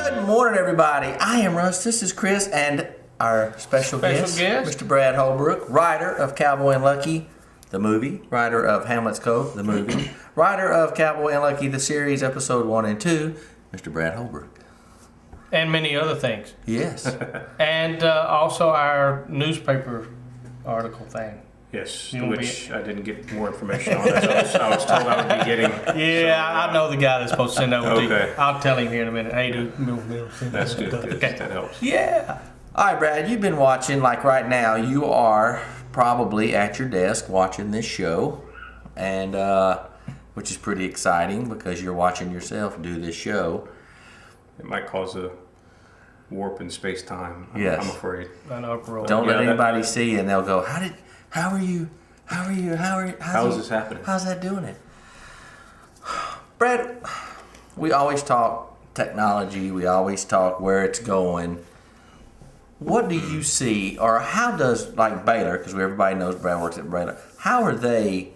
Good morning, everybody. I am Russ. This is Chris, and our special guest, Mr. Brad Holbrook, writer of Cowboy and Lucky, the movie, writer of Hamlet's Cove, the movie, writer of Cowboy and Lucky, the series, episode 1 and 2, Mr. Brad Holbrook. And many other things. Yes. And also our newspaper article thing. Yes, which I didn't get more information on. I was told I would be getting. Yeah, I know the guy that's supposed to send over to you. Okay. I'll tell him here in a minute. Hey, dude, That's good. Okay. That helps. Yeah. All right, Brad, you've been watching, like right now, you are probably at your desk watching this show, and which is pretty exciting because you're watching yourself do this show. It might cause a warp in space-time. Yes. I'm afraid. An uproar. Don't let anybody see you, and they'll go, how is this happening? How's that doing it? Brad, we always talk technology. We always talk where it's going. What do you see, or how does, like Baylor, because everybody knows Brad works at Baylor, how are they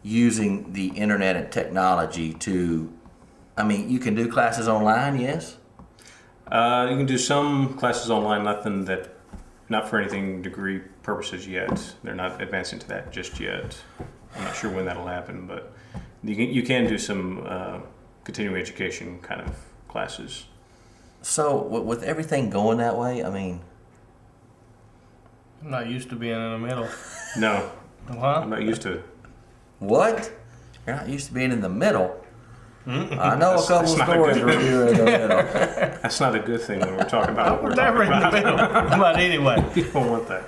using the internet and technology to, I mean, you can do classes online, yes? You can do some classes online, not for anything degree purposes yet. They're not advancing to that just yet. I'm not sure when that'll happen, but you can do some continuing education kind of classes. So with everything going that way, I mean, I'm not used to being in the middle. No, Huh? I'm not used to it. what? You're not used to being in the middle. Mm-mm. I know a couple stories where you're in the middle. That's not a good thing when we're talking about what we're Never talking in the about. middle. But anyway. You don't want that.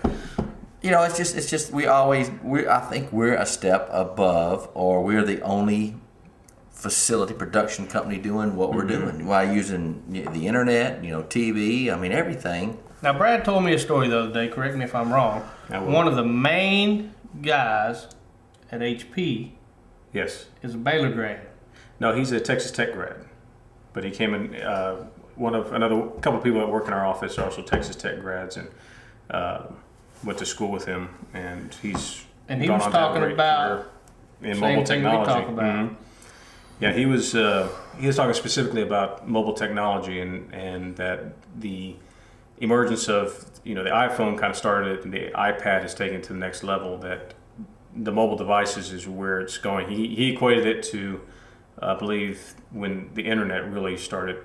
You know, it's just I think we're a step above, or we're the only facility production company doing what we're doing while using the internet, TV, I mean, everything. Now, Brad told me a story the other day. Correct me if I'm wrong. One of the main guys at HP Yes. is a Baylor grad. No, he's a Texas Tech grad, but he came in. Another couple of people that work in our office are also Texas Tech grads, and went to school with him. And he gone was on to have a talking great about career in same mobile thing technology. we talk about. Mhm. Yeah, he was talking specifically about mobile technology and that the emergence of the iPhone kind of started, and the iPad has taken it to the next level. That the mobile devices is where it's going. He equated it to, I believe, when the internet really started,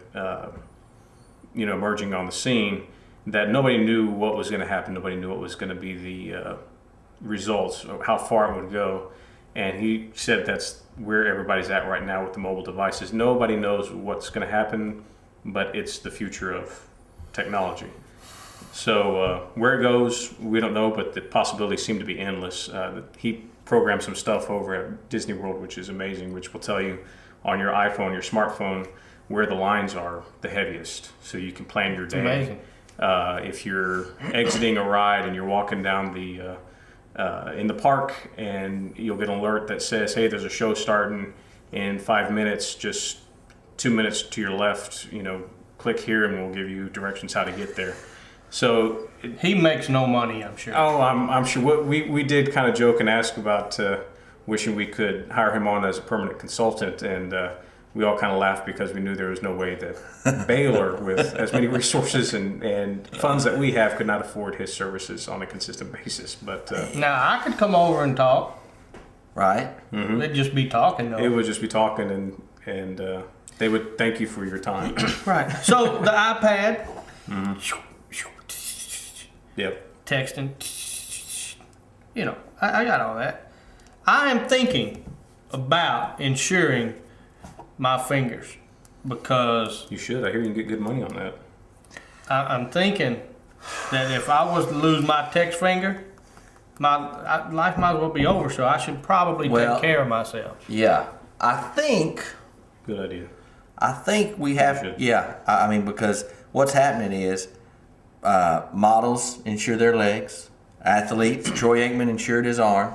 emerging on the scene, that nobody knew what was going to happen. Nobody knew what was going to be the results, or how far it would go. And he said that's where everybody's at right now with the mobile devices. Nobody knows what's going to happen, but it's the future of technology. So where it goes, we don't know, but the possibilities seem to be endless. He programmed some stuff over at Disney World, which is amazing, which will tell you on your iPhone, your smartphone, where the lines are the heaviest, so you can plan your day. Amazing. If you're exiting a ride and you're walking down in the park, and you'll get an alert that says, hey, there's a show starting in 5 minutes, just 2 minutes to your left, click here and we'll give you directions how to get there. So He makes no money, I'm sure. Oh, I'm sure. We did kind of joke and ask about wishing we could hire him on as a permanent consultant, and we all kind of laughed because we knew there was no way that Baylor, with as many resources and funds that we have, could not afford his services on a consistent basis. But Now, I could come over and talk. Right? They'd just be talking, though. it would just be talking, and they would thank you for your time. Right. So, the iPad, Yep. texting, I got all that. I am thinking about insuring my fingers because You should. I hear you can get good money on that. I'm thinking that if I was to lose my text finger, my life might as well be over. So I should probably Well- take care of myself. Yeah. I think Good idea. we have, Should. yeah. I mean, because what's happening is models insure their legs, athletes, Troy Aikman insured his arm,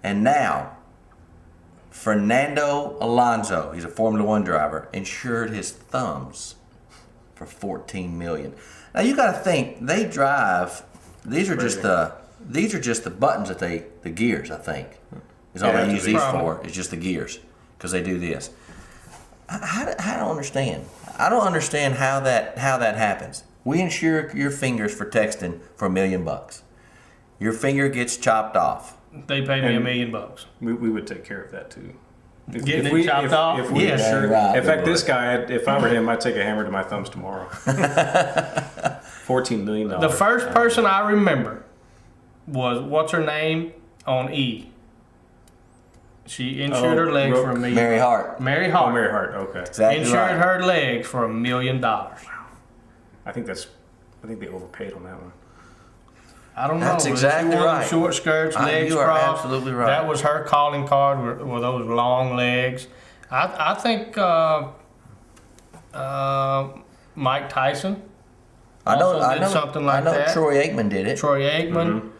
and now Fernando Alonso, he's a Formula One driver, insured his thumbs for $14 million. Now you got to think they drive. These are just the buttons that the gears. I think is all Yeah, they use these probably. for. Is just the gears because they do this. I don't understand. I don't understand how that happens. We insure your fingers for texting for $1 million. Your finger gets chopped off. They paid me $1 million. We would take care of that too. Getting it chopped off? If we Yes. insured, Right, in fact, we this guy, if I were him, I'd take a hammer to my thumbs tomorrow. $14 million. The first person I remember was, what's her name, on E. She insured her legs for $1 million. Mary Hart. Mary Oh, Hart. Mary Hart. Okay. Exactly Insured right. her legs for $1 million. I think they overpaid on that one. I don't know. That's exactly She wore them right. Short skirts, legs You are crossed. absolutely right. That was her calling card. Were those long legs? I think Mike Tyson. I know. also did something like I know. that. Troy Aikman did it. Troy Aikman.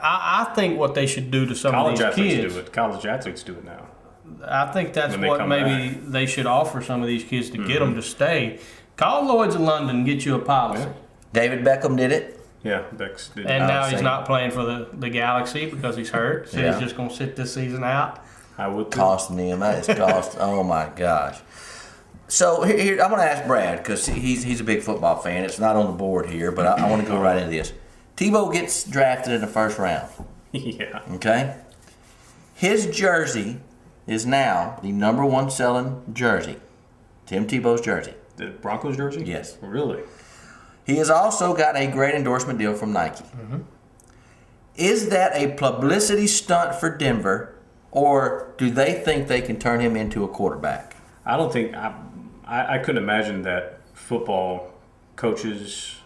I think what they should do to some College of these athletes kids. do it. College athletes do it now. I think that's When they what come maybe they should offer some of these kids to get them to stay. Call Lloyd's of London and get you a policy. Yeah. David Beckham did it. Yeah, Bex did. And now he's same. not playing for the Galaxy because he's hurt. So Yeah. he's just going to sit this season out. I would too. Costing him. It's cost. Oh my gosh. So here, I'm going to ask Brad because he's a big football fan. It's not on the board here, but I want to go right into this. Tebow gets drafted in the first round. Yeah. Okay. His jersey is now the number one selling jersey. Tim Tebow's jersey. The Broncos jersey? Yes. Really? He has also got a great endorsement deal from Nike. Is that a publicity stunt for Denver, or do they think they can turn him into a quarterback? I don't think I couldn't imagine that football coaches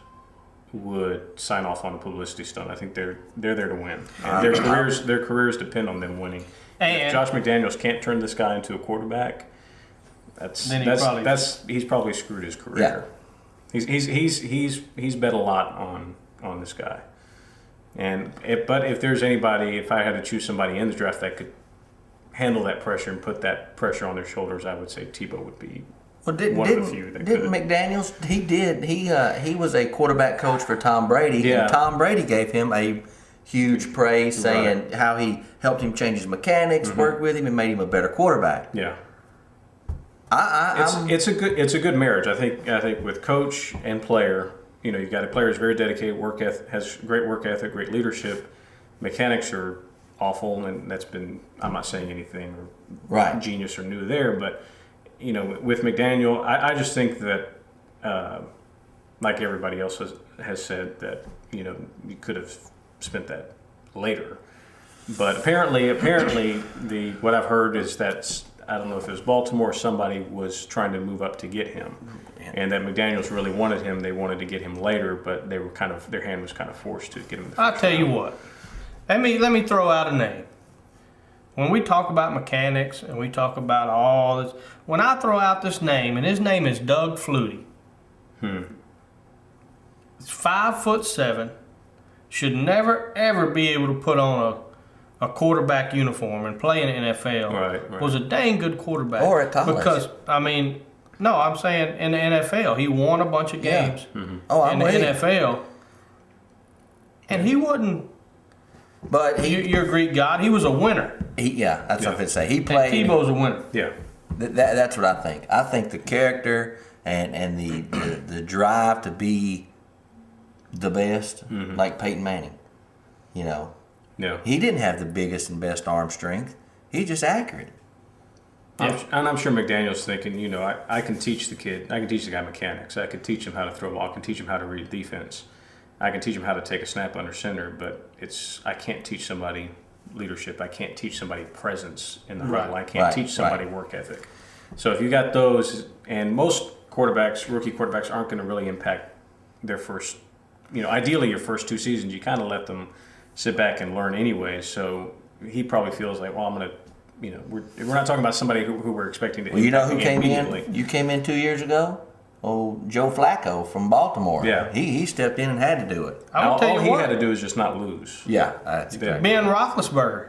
would sign off on a publicity stunt. I think they're there to win. And their careers depend on them winning. And- if Josh McDaniels can't turn this guy into a quarterback, Then he's probably screwed his career. He's bet a lot on this guy. And if there's anybody, if I had to choose somebody in the draft that could handle that pressure and put that pressure on their shoulders, I would say Tebow would be one of the few that didn't could. McDaniels? He was a quarterback coach for Tom Brady, Yeah. and Tom Brady gave him a huge praise, saying how he helped him change his mechanics, worked with him, and made him a better quarterback. Yeah. I'm- It's a good marriage. I think with coach and player, you know, you got a player who's very dedicated, has great work ethic, great leadership. Mechanics are awful, and I'm not saying anything Right. genius or new there, but you know, with McDaniel, I just think that like everybody else has said, that you know, you could have spent that later. But apparently what I've heard is that I don't know if it was Baltimore or somebody was trying to move up to get him, and that McDaniels really wanted him. They wanted to get him later, but their hand was kind of forced to get him. I'll tell you what. Let me throw out a name. When we talk about mechanics and we talk about all this, when I throw out this name, and his name is Doug Flutie. He's 5'7", should never ever be able to put on a quarterback uniform and play in the NFL. Right. Was a dang good quarterback. Or at college. Because no, I'm saying in the NFL, he won a bunch of games Oh, I'm in the with you. NFL, and he wasn't. But You're a Greek god. He was a winner. that's what I would say. He And played. Tebow's a winner. Yeah. That's what I think. I think the character and the drive to be the best, like Peyton Manning. You know, Yeah. he didn't have the biggest and best arm strength. He's just accurate. And I'm sure McDaniel's thinking, you know, I can teach the kid. I can teach the guy mechanics. I can teach him how to throw a ball. I can teach him how to read defense. I can teach him how to take a snap under center. But I can't teach somebody leadership. I can't teach somebody presence in the huddle. I can't teach somebody work ethic. So if you got those, and most rookie quarterbacks aren't going to really impact their first, you know, ideally your first 2 seasons, you kind of let them sit back and learn anyway. So he probably feels like, well, I'm going to, you know, we're not talking about somebody who we're expecting to. Well, you know who came immediately. in? You came in 2 years ago? Oh, Joe Flacco from Baltimore. Yeah. He stepped in and had to do it. I'm All gonna tell he you what. had to do is just not lose. Yeah, that's Yeah. Ben Roethlisberger.